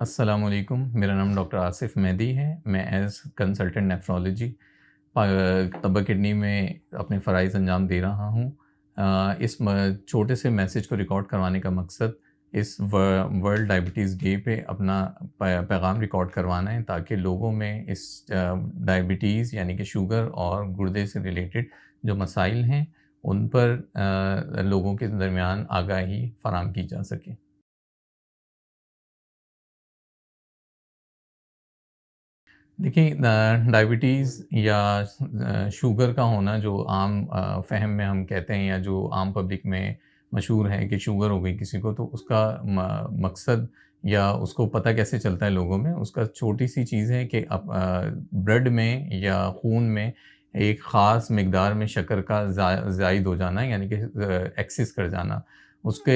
अस्सलामुअलैकुम, मेरा नाम डॉक्टर आसिफ़ मेहदी है। मैं एज़ कंसल्टेंट नेफ्रोलॉजी तब्बा किडनी में अपने फ़राइज़ अंजाम दे रहा हूँ। इस छोटे से मैसेज को रिकॉर्ड करवाने का मकसद इस वर्ल्ड डायबिटीज़ डे पे अपना पैगाम रिकॉर्ड करवाना है, ताकि लोगों में इस डायबिटीज़ यानी कि शुगर और गुर्दे से रिलेटेड जो मसाइल हैं, उन पर लोगों के दरमियान आगाही फ़राहम की जा सके। देखिए, डायबिटीज़ या शुगर का होना जो आम फ़हम में हम कहते हैं, या जो आम पब्लिक में मशहूर है कि शुगर हो गई किसी को, तो उसका मकसद या उसको पता कैसे चलता है लोगों में, उसका छोटी-सी चीज़ है कि ब्लड में या खून में एक ख़ास मिकदार में शक्कर का ज़ायद हो जाना, यानी कि एक्सेस कर जाना। उसके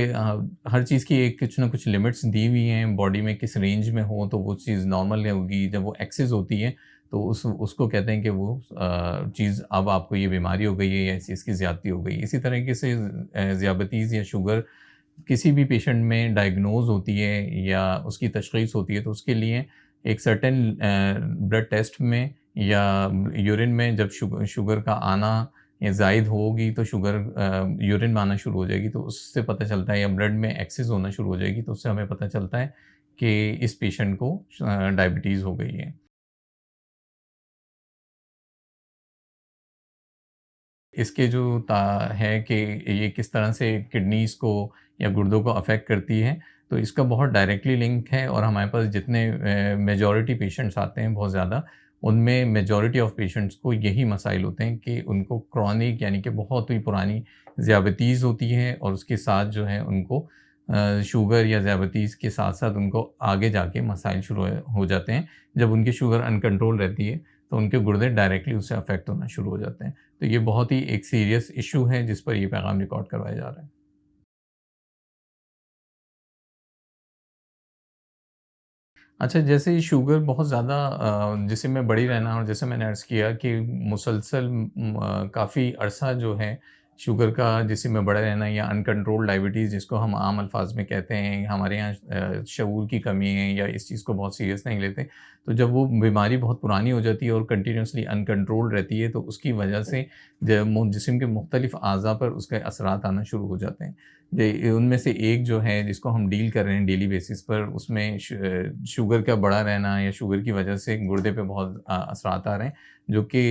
हर चीज़ की एक कुछ ना कुछ लिमिट्स दी हुई हैं, बॉडी में किस रेंज में हो तो वो चीज़ नॉर्मल होगी, जब वो एक्सेस होती है तो उसको कहते हैं कि वो चीज़, अब आपको ये बीमारी हो गई है या इस चीज़ की ज़्यादती हो गई है। इसी तरीके से ज़ियाबतीज़ या शुगर किसी भी पेशेंट में डायग्नोज़ होती है या उसकी तशख़ीस होती है, तो उसके लिए एक सर्टेन ब्लड टेस्ट में या यूरिन में जब शुगर का आना या ज़ायद होगी, तो शुगर यूरिन में आना शुरू हो जाएगी, तो उससे पता चलता है, या ब्लड में एक्सेस होना शुरू हो जाएगी, तो उससे हमें पता चलता है कि इस पेशेंट को डायबिटीज़ हो गई है। इसके जो है कि ये किस तरह से किडनीज़ को या गुर्दों को अफ़ेक्ट करती है, तो इसका बहुत डायरेक्टली लिंक है, और हमारे पास जितने मेजॉरिटी पेशेंट्स आते हैं बहुत ज़्यादा, उनमें मेजॉरिटी ऑफ़ पेशेंट्स को यही मसाइल होते हैं कि उनको क्रॉनिक यानी कि बहुत ही पुरानी ज़ियाबतीज़ होती है, और उसके साथ जो है उनको शुगर या ज़ियाबतीज़ के साथ-साथ उनको आगे जाके मसाइल शुरू हो जाते हैं। जब उनकी शुगर अनकंट्रोल रहती है, तो उनके गुर्दे डायरेक्टली उससे अफ़ेक्ट होना शुरू हो जाते हैं। तो ये बहुत ही एक सीरियस इश्यू है, जिस पर ये पैगाम रिकॉर्ड करवाया जा रहा है। अच्छा, जैसे ये शुगर बहुत ज़्यादा जिस्म में बढ़ी रहना, और जैसे मैंने अर्ज़ किया कि मुसलसल काफ़ी अरसा जो है शुगर का जिस्म में बढ़ा रहना, या अनकंट्रोल्ड डायबिटीज़ जिसको हम आम अल्फ़ाज़ में कहते हैं, हमारे यहाँ शऊर की कमी है या इस चीज़ को बहुत सीरियस नहीं लेते। तो जब वो बीमारी बहुत पुरानी हो जाती है और कंटिन्यूअसली अनकंट्रोल्ड रहती है, तो उसकी वजह से जिस्म के मुख्तलिफ़ अज़ा पर उसके असरात आना शुरू हो जाते हैं। उनमें से एक जो है जिसको हम डील कर रहे हैं डेली बेसिस पर, उसमें शुगर का बढ़ा रहना या शुगर की वजह से गुर्दे पे बहुत असरात आ रहे हैं, जो कि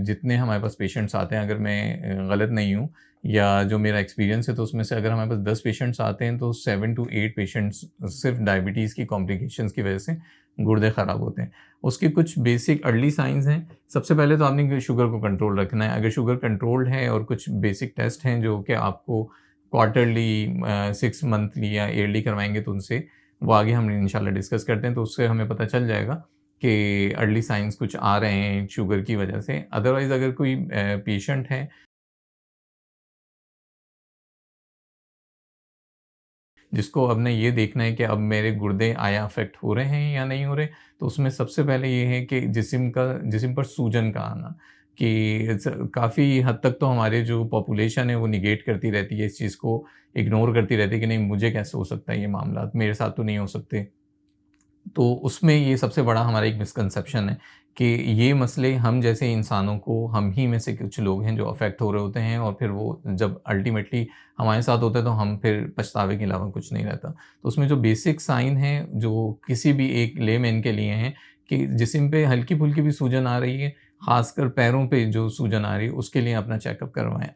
जितने हमारे पास पेशेंट्स आते हैं, अगर मैं गलत नहीं हूँ या जो मेरा एक्सपीरियंस है, तो उसमें से अगर हमारे पास 10 पेशेंट्स आते हैं, तो 7 टू 8 पेशेंट्स सिर्फ डायबिटीज़ की कॉम्प्लिकेशंस की वजह से गुर्दे ख़राब होते हैं। उसके कुछ बेसिक अर्ली साइंस हैं। सबसे पहले तो आपने शुगर को कंट्रोल रखना है। अगर शुगर कंट्रोल्ड है, और कुछ बेसिक टेस्ट हैं जो कि आपको क्वार्टरली 6 मंथली या ईयरली करवाएँगे, तो उनसे वो आगे हम इंशाल्लाह डिस्कस करते हैं, तो उससे हमें पता चल जाएगा कि अर्ली साइन्स कुछ आ रहे हैं शुगर की वजह से। अदरवाइज़ अगर कोई पेशेंट है जिसको अब ने ये देखना है कि अब मेरे गुर्दे आया अफ़ेक्ट हो रहे हैं या नहीं हो रहे, तो उसमें सबसे पहले ये है कि जिस्म पर सूजन का आना, कि काफ़ी हद तक तो हमारे जो पॉपुलेशन है वो नेगेट करती रहती है इस चीज़ को, इग्नोर करती रहती है कि नहीं, मुझे कैसे हो सकता है ये मामलात, मेरे साथ तो नहीं हो सकते। तो उसमें ये सबसे बड़ा हमारा एक मिसकंसेप्शन है कि ये मसले हम जैसे इंसानों को, हम ही में से कुछ लोग हैं जो अफ़ेक्ट हो रहे होते हैं, और फिर वो जब अल्टीमेटली हमारे साथ होता है, तो हम फिर पछतावे के अलावा कुछ नहीं रहता। तो उसमें जो बेसिक साइन हैं जो किसी भी एक लेमैन के लिए हैं, कि जिस्म पे हल्की-फुल्की भी सूजन आ रही है, ख़ासकर पैरों पे जो सूजन आ रही है, उसके लिए अपना चेकअप करवाएँ।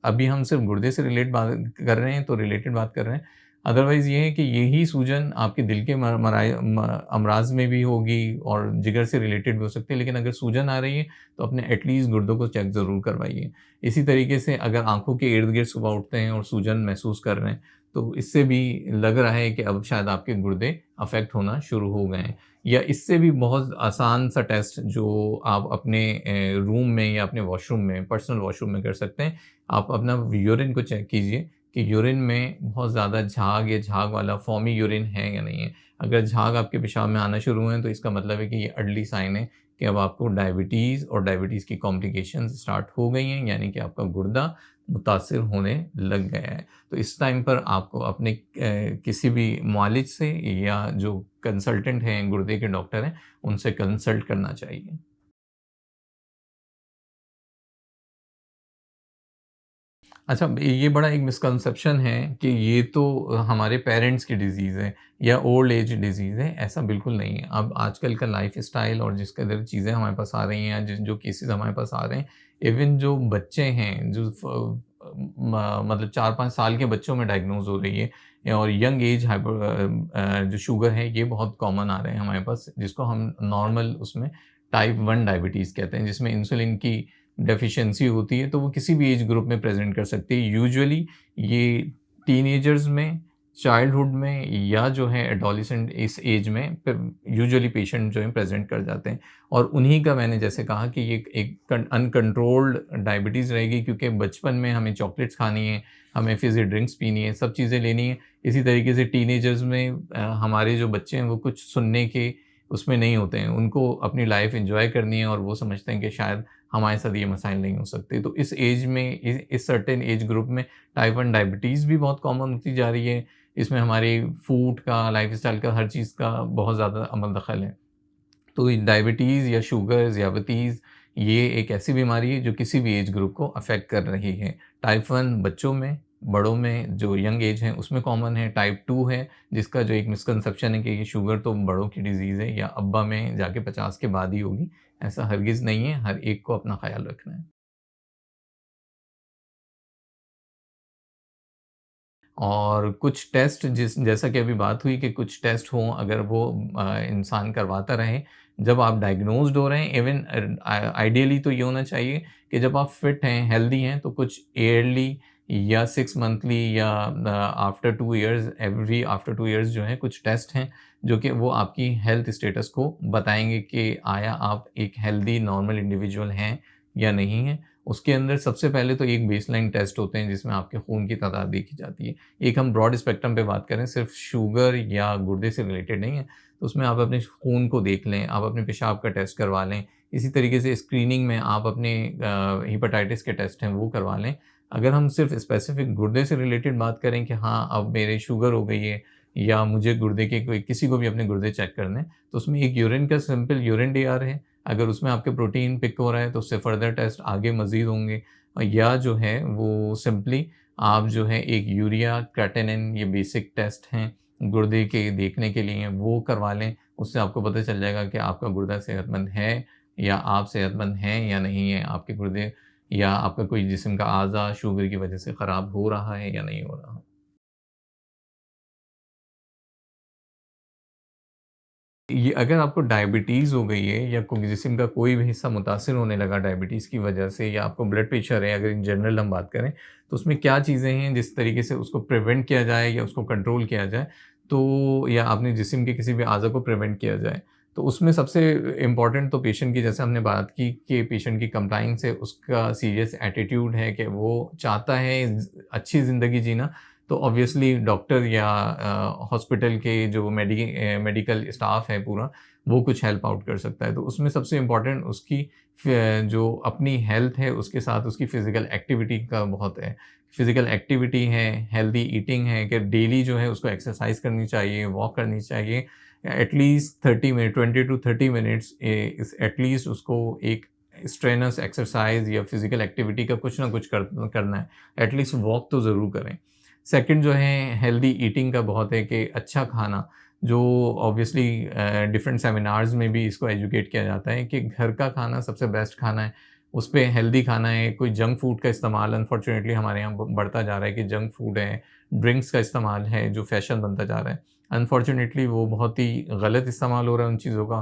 अभी हम सिर्फ़ गुर्दे से बात कर रहे हैं, तो रिलेटेड बात कर रहे हैं। अदरवाइज़ ये है कि यही सूजन आपके दिल के अमराज़ में भी होगी, और जिगर से रिलेटेड भी हो सकती है, लेकिन अगर सूजन आ रही है, तो अपने एटलीस्ट गुर्दों को चेक ज़रूर करवाइए। इसी तरीके से अगर आँखों के इर्द-गिर्द सुबह उठते हैं और सूजन महसूस कर रहे हैं, तो इससे भी लग रहा है कि अब शायद आपके गुर्दे अफ़ेक्ट होना शुरू हो गए हैं। या इससे भी बहुत आसान सा टेस्ट जो आप अपने रूम में या अपने वॉशरूम में, पर्सनल वॉशरूम में कर सकते हैं। आप अपना यूरिन को चेक कीजिए कि यूरिन में बहुत ज़्यादा झाग या झाग वाला फ़ॉमी यूरिन है या नहीं है। अगर झाग आपके पेशाब में आना शुरू हुए हैं तो इसका मतलब है कि ये अर्ली साइन है कि अब आपको डायबिटीज़ और डायबिटीज़ की कॉम्प्लिकेशंस स्टार्ट हो गई हैं, यानी कि आपका गुर्दा मुतासिर होने लग गया है। तो इस टाइम पर आपको अपने किसी भी मुआलिज से या जो कंसल्टेंट हैं, गुर्दे के डॉक्टर हैं, उनसे कंसल्ट करना चाहिए। अच्छा, ये बड़ा एक मिसकंसेप्शन है कि ये तो हमारे पेरेंट्स की डिज़ीज़ है या ओल्ड एज डिज़ीज़ है, ऐसा बिल्कुल नहीं है। अब आजकल का लाइफ़स्टाइल और जिस कदर चीज़ें हमारे पास आ रही हैं, जिस जो केसेज़ हमारे पास आ रहे हैं, इवन जो बच्चे हैं, जो मतलब 4-5 साल के बच्चों में डायग्नोज़ हो रही है और यंग एज जो शुगर है, ये बहुत कॉमन आ रहे हैं हमारे पास, जिसको हम नॉर्मल उसमें टाइप 1 डायबिटीज़ कहते हैं, जिसमें इंसुलिन की डेफ़िशिएंसी होती है, तो वो किसी भी एज ग्रुप में प्रेज़ेंट कर सकती है। यूजुअली ये टीनेजर्स में, चाइल्डहुड में या जो है एडोलेसेंट इस एज में यूजुअली पेशेंट जो है प्रेज़ेंट कर जाते हैं। और उन्हीं का मैंने जैसे कहा कि ये एक अनकंट्रोल्ड डायबिटीज़ रहेगी, क्योंकि बचपन में हमें चॉकलेट्स खानी है, हमें फ़िज़ी ड्रिंक्स पीनी है, सब चीज़ें लेनी है। इसी तरीके से टीनेजर्स में हमारे जो बच्चे हैं वो कुछ सुनने के उसमें नहीं होते हैं। उनको अपनी लाइफ़ एन्जॉय करनी है और वो समझते हैं कि शायद हमारे साथ ये मसाइल नहीं हो सकते। तो इस एज में इस सर्टेन एज ग्रुप में टाइप 1 डायबिटीज़ भी बहुत कॉमन होती जा रही है। इसमें हमारी फूड का, लाइफ़स्टाइल का, हर चीज़ का बहुत ज़्यादा अमल दखल है। तो ये डायबिटीज़ या शुगर, ज़ियाबतीज़, ये एक ऐसी बीमारी है जो किसी भी एज ग्रुप को अफ़ेक्ट कर रही है। टाइप 1 बच्चों में, बड़ों में जो यंग एज है उसमें कॉमन है। टाइप 2 है जिसका जो एक मिसकंसेप्शन है कि ये शुगर तो बड़ों की डिज़ीज़ है या अब्बा में जाके 50 के बाद ही होगी। ऐसा हरगिज़ नहीं है, हर एक को अपना ख़्याल रखना है। और कुछ टेस्ट जैसा कि अभी बात हुई कि कुछ टेस्ट हों, अगर वो इंसान करवाता रहे, जब आप डायग्नोज़्ड हो रहे हैं, इवन आइडियली तो ये होना चाहिए कि जब आप फिट हैं, हेल्दी हैं, तो कुछ ईयरली या 6 मंथली या after 2 years, every after 2 years जो है कुछ टेस्ट हैं, जो कि वो आपकी हेल्थ स्टेटस को बताएँगे कि आया आप एक हेल्दी नॉर्मल इंडिविजुअल हैं या नहीं हैं। उसके अंदर सबसे पहले तो एक बेसलाइन टेस्ट होते हैं जिसमें आपके खून की तादाद देखी जाती है। एक हम ब्रॉड स्पेक्ट्रम पे बात करें, सिर्फ़ शुगर या गुर्दे से रिलेटेड नहीं है, तो उसमें आप अपने खून को देख लें, आप अपने पेशाब का टेस्ट करवा लें। इसी तरीके से स्क्रीनिंग में आप अपने हेपेटाइटिस के टेस्ट हैं वो करवा लें। अगर हम सिर्फ़ स्पेसिफ़िक गुर्दे से रिलेटेड बात करें कि हाँ, अब मेरे शुगर हो गई है या मुझे गुर्दे के कोई किसी को भी अपने गुर्दे चेक करने हैं, तो उसमें एक यूरिन का सिंपल यूरिन डीआर है। अगर उसमें आपके प्रोटीन पिक हो रहा है तो उससे फ़र्दर टेस्ट आगे मज़ीद होंगे, या जो है वो सिंपली आप जो है एक यूरिया, क्रेटिनिन, ये बेसिक टेस्ट हैं, गुर्दे के देखने के लिए वो करवा लें। उससे आपको पता चल जाएगा कि आपका गुर्दा सेहतमंद है या आप सेहतमंद हैं या नहीं है। आपके गुर्दे या आपका कोई जिस्म का अज़ा शुगर की वज़ह से ख़राब हो रहा है या नहीं हो रहा। ये अगर आपको डायबिटीज़ हो गई है या कोई जिस्म का कोई भी हिस्सा मुतासिर होने लगा डायबिटीज़ की वजह से, या आपको ब्लड प्रेशर है, अगर इन जनरल हम बात करें, तो उसमें क्या चीज़ें हैं जिस तरीके से उसको प्रिवेंट किया जाए या उसको कंट्रोल किया जाए, तो या अपने जिस्म के किसी भी अज़ा को प्रिवेंट किया जाए। तो उसमें सबसे इम्पोर्टेंट तो पेशेंट की, जैसे हमने बात की कि पेशेंट की कंप्लायंस है, उसका सीरियस एटीट्यूड है कि वो चाहता है अच्छी ज़िंदगी जीना, तो ऑब्वियसली डॉक्टर या हॉस्पिटल के जो मेडिकल स्टाफ है पूरा, वो कुछ हेल्प आउट कर सकता है। तो उसमें सबसे इम्पोर्टेंट उसकी जो अपनी हेल्थ है, उसके साथ उसकी फ़िज़िकल एक्टिविटी का बहुत है। फ़िज़िकल एक्टिविटी है, हेल्दी ईटिंग है कि डेली जो है उसको एक्सरसाइज़ करनी चाहिए, वॉक करनी चाहिए। At least 30 minute, 20 to 30 minutes at least उसको एक स्ट्रेनस एक्सरसाइज़ या फ़िज़िकल एक्टिविटी का कुछ ना कुछ करना है। एटलीस्ट वॉक तो ज़रूर करें। सेकंड जो है हेल्दी ईटिंग का बहुत है कि अच्छा खाना, जो ऑब्वियसली डिफरेंट सेमिनार्स में भी इसको एजुकेट किया जाता है कि घर का खाना सबसे बेस्ट खाना है, उस पे हेल्दी खाना है। कोई जंक फूड का इस्तेमाल अनफॉर्चुनेटली हमारे यहाँ ब बढ़ता जा रहा है कि जंक फूड है, ड्रिंक्स का इस्तेमाल है जो फ़ैशन बनता जा रहा है। अनफॉर्चुनेटली वो बहुत ही गलत इस्तेमाल हो रहा है उन चीज़ों का।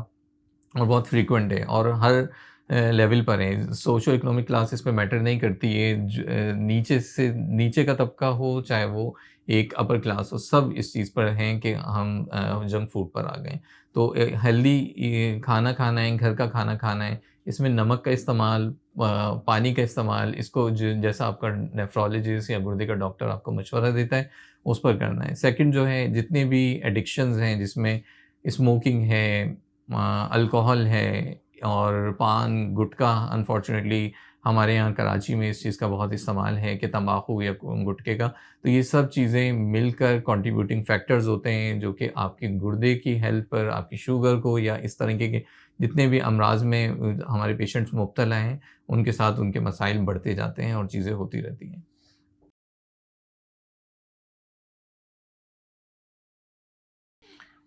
और बहुत फ्रीक्वेंट है और हर लेवल पर है। सोशो इकोनॉमिक क्लास इस पे मैटर नहीं करती है। नीचे से नीचे का तबका हो, चाहे वो एक अपर क्लास हो, सब इस चीज़ पर हैं कि हम जंक फूड पर आ गए। तो हेल्दी ये खाना खाना है, घर का खाना खाना है, इसमें नमक का इस्तेमाल पानी का इस्तेमाल, इसको ज जैसा आपका नेफ्रोलॉजिस्ट या गुर्दे का डॉक्टर आपको मशवरा देता है, उस पर करना है। सेकंड जो है, जितने भी एडिक्शंस हैं जिसमें स्मोकिंग है, अल्कोहल है और पान, गुटखा, अनफॉर्चुनेटली हमारे यहाँ कराची में इस चीज़ का बहुत इस्तेमाल है कि तम्बाकू या गुटखे का, तो ये सब चीज़ें मिलकर कंट्रीब्यूटिंग फैक्टर्स होते हैं जो कि आपके गुर्दे की हेल्थ पर, आपकी शुगर को या इस तरीके के जितने भी अमराज़ में हमारे पेशेंट्स मुब्तला हैं, उनके साथ उनके मसाइल बढ़ते जाते हैं और चीज़ें होती रहती हैं।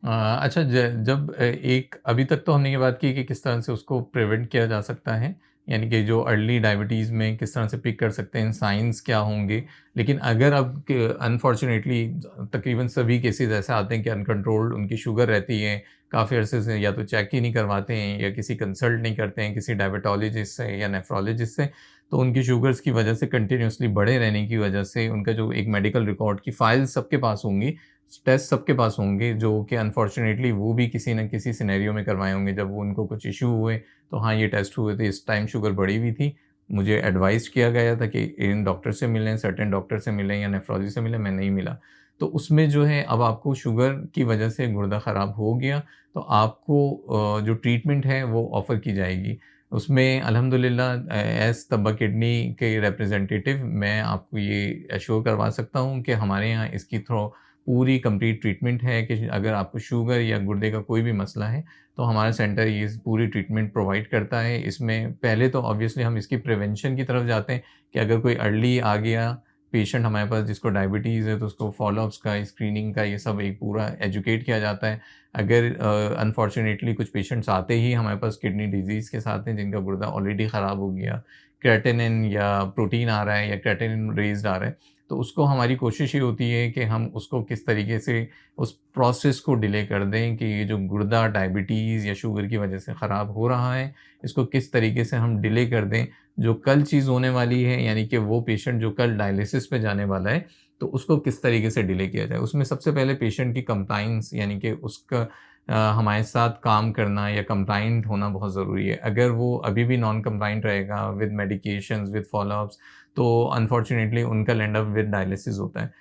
अच्छा, जब एक अभी तक तो हमने ये बात की कि किस तरह से उसको प्रिवेंट किया जा सकता है, यानी कि जो अर्ली डायबिटीज़ में किस तरह से पिक कर सकते हैं, साइंस क्या होंगे। लेकिन अगर अब क अनफॉर्चुनेटली तकरीबन सभी केसेज़ ऐसे आते हैं कि अनकंट्रोल्ड उनकी शुगर रहती है, काफ़ी अरसे से या तो चेक ही नहीं करवाते हैं या किसी कंसल्ट नहीं करते हैं किसी डायबिटोलॉजिस्ट से या नेफ्रोलॉजिस्ट से, तो उनकी शुगर्स की वजह से कंटिन्यूअसली बढ़े रहने की वजह से उनका जो एक मेडिकल रिकॉर्ड की फाइल्स सबके पास होंगी, टेस्ट सबके पास होंगे जो कि अनफॉर्चुनेटली वो भी किसी न किसी सिनेरियो में करवाए होंगे जब वो उनको कुछ इश्यू हुए, तो हाँ, ये टेस्ट हुए थे, इस टाइम शुगर बढ़ी हुई थी। मुझे एडवाइस किया गया था कि इन डॉक्टर से मिलें, सर्टेन डॉक्टर से मिलें या नेफ्रोलॉजी से मिलें, मैं नहीं मिला। तो उसमें जो है, अब आपको शुगर की वजह से गुर्दा ख़राब हो गया, तो आपको जो ट्रीटमेंट है वो ऑफ़र की जाएगी। उसमें अल्हम्दुलिल्लाह एज़ तब्बा किडनी के रिप्रेजेंटेटिव मैं आपको ये एश्योर करवा सकता हूँ कि हमारे यहाँ इसकी पूरी कंप्लीट ट्रीटमेंट है कि अगर आपको शुगर या गुर्दे का कोई भी मसला है, तो हमारा सेंटर ये पूरी ट्रीटमेंट प्रोवाइड करता है। इसमें पहले तो ऑब्वियसली हम इसकी प्रिवेंशन की तरफ जाते हैं कि अगर कोई अर्ली आ गया पेशेंट हमारे पास जिसको डायबिटीज़ है, तो उसको फ़ॉलो-अप्स का, स्क्रीनिंग का, ये सब एक पूरा एजुकेट किया जाता है। अगर अनफॉर्चुनेटली कुछ पेशेंट्स आते ही हमारे पास किडनी डिज़ीज़ के साथ हैं, जिनका गुर्दा ऑलरेडी ख़राब हो गया, क्रेटिनिन या प्रोटीन आ रहा है या क्रेटिनिन रेज़्ड आ रहा है, तो उसको हमारी कोशिश ये होती है कि हम उसको किस तरीके से उस प्रोसेस को डिले कर दें कि ये जो गुर्दा डायबिटीज़ या शुगर की वजह से ख़राब हो रहा है, इसको किस तरीके से हम डिले कर दें। जो कल चीज़ होने वाली है, यानी कि वो पेशेंट जो कल डायलिसिस पे जाने वाला है, तो उसको किस तरीके से डिले किया जाए। उसमें सबसे पहले पेशेंट की कंप्लायंस, यानी कि उसका हमारे साथ काम करना या कंप्लायंट होना बहुत ज़रूरी है। अगर वो अभी भी नॉन कंप्लायंट रहेगा विद मेडिकेशंस, विद फ़ॉलो-अप्स, तो अनफॉर्चुनेटली उनका एंड अप विद डायलिसिस होता है।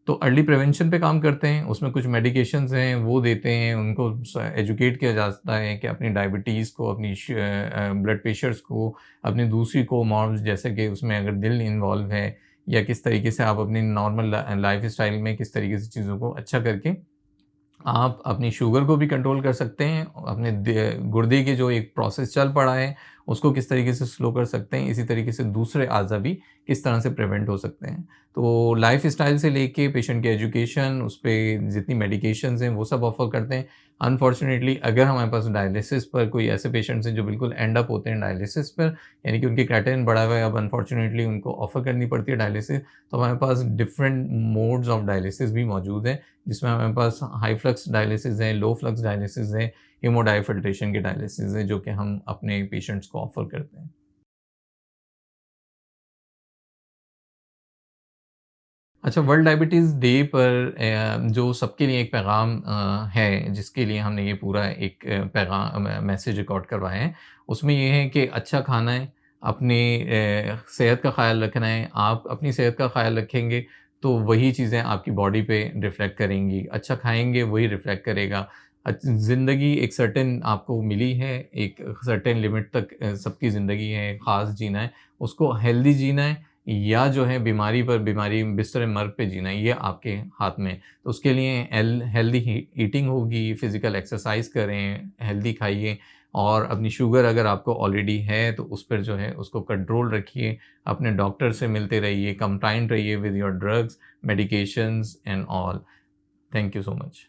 तो अर्ली प्रिवेंशन पे काम करते हैं, उसमें कुछ मेडिकेशंस हैं वो देते हैं, उनको एजुकेट किया जाता है कि अपनी डायबिटीज़ को, अपनी ब्लड प्रेशर्स को, अपनी दूसरी कोमॉर्ब्स जैसे कि उसमें अगर दिल इन्वॉल्व है या किस तरीके से आप अपनी नॉर्मल लाइफ़स्टाइल में किस तरीके से चीज़ों को अच्छा करके आप अपनी शुगर को भी कंट्रोल कर सकते हैं, अपने गुर्दे के जो एक प्रोसेस चल पड़ा है, उसको किस तरीके से स्लो कर सकते हैं, इसी तरीके से दूसरे अज़ा भी किस तरह से प्रिवेंट हो सकते हैं। तो लाइफ़स्टाइल से लेके पेशेंट की एजुकेशन, उस पे जितनी मेडिकेशंस हैं, वो सब ऑफ़र करते हैं। अनफॉर्चुनेटली अगर हमारे पास डायलिसिस पर कोई ऐसे पेशेंट्स हैं जो बिल्कुल एंड अप होते हैं डायलिसिस पर, यानी कि उनकी क्रिएटिनिन बढ़ा हुआ है, अब अनफॉर्चुनेटली उनको ऑफ़र करनी पड़ती है डायलिसिस, तो हमारे पास डिफरेंट मोड्स ऑफ डायलिसिस भी मौजूद हैं। जिसमें हमारे पास हाई फ्लक्स डायलिसिस है, लो फ्लक्स डायलिसिस है, हेमोडायफिल्ट्रेशन की डायलिसिस है, जो कि हम अपने पेशेंट्स को ऑफ़र करते हैं। अच्छा, वर्ल्ड डायबिटीज़ डे पर जो सबके लिए एक पैगाम है, जिसके लिए हमने ये पूरा एक मैसेज रिकॉर्ड करवाया है, उसमें ये है कि अच्छा खाना है, अपनी सेहत का ख़्याल रखना है। आप अपनी सेहत का ख़्याल रखेंगे, तो वही चीज़ें आपकी बॉडी पे रिफ्लेक्ट करेंगी। अच्छा खाएँगे, वही रिफ्लेक्ट करेगा। ज़िंदगी एक सर्टेन आपको मिली है, एक सर्टेन लिमिट तक सबकी ज़िंदगी है, ख़ास जीना है, उसको हेल्दी जीना है या जो है बीमारी पर बीमारी बिस्तर मर्ग पे जीना, ये आपके हाथ में है। तो उसके लिए हेल्दी ईटिंग होगी, फिज़िकल एक्सरसाइज़ करें, हेल्दी खाइए और अपनी शुगर अगर आपको ऑलरेडी है तो उस पर जो है उसको कंट्रोल रखिए। अपने डॉक्टर से मिलते रहिए, कंप्लायंट रहिए with your drugs, medications and all. Thank you so much.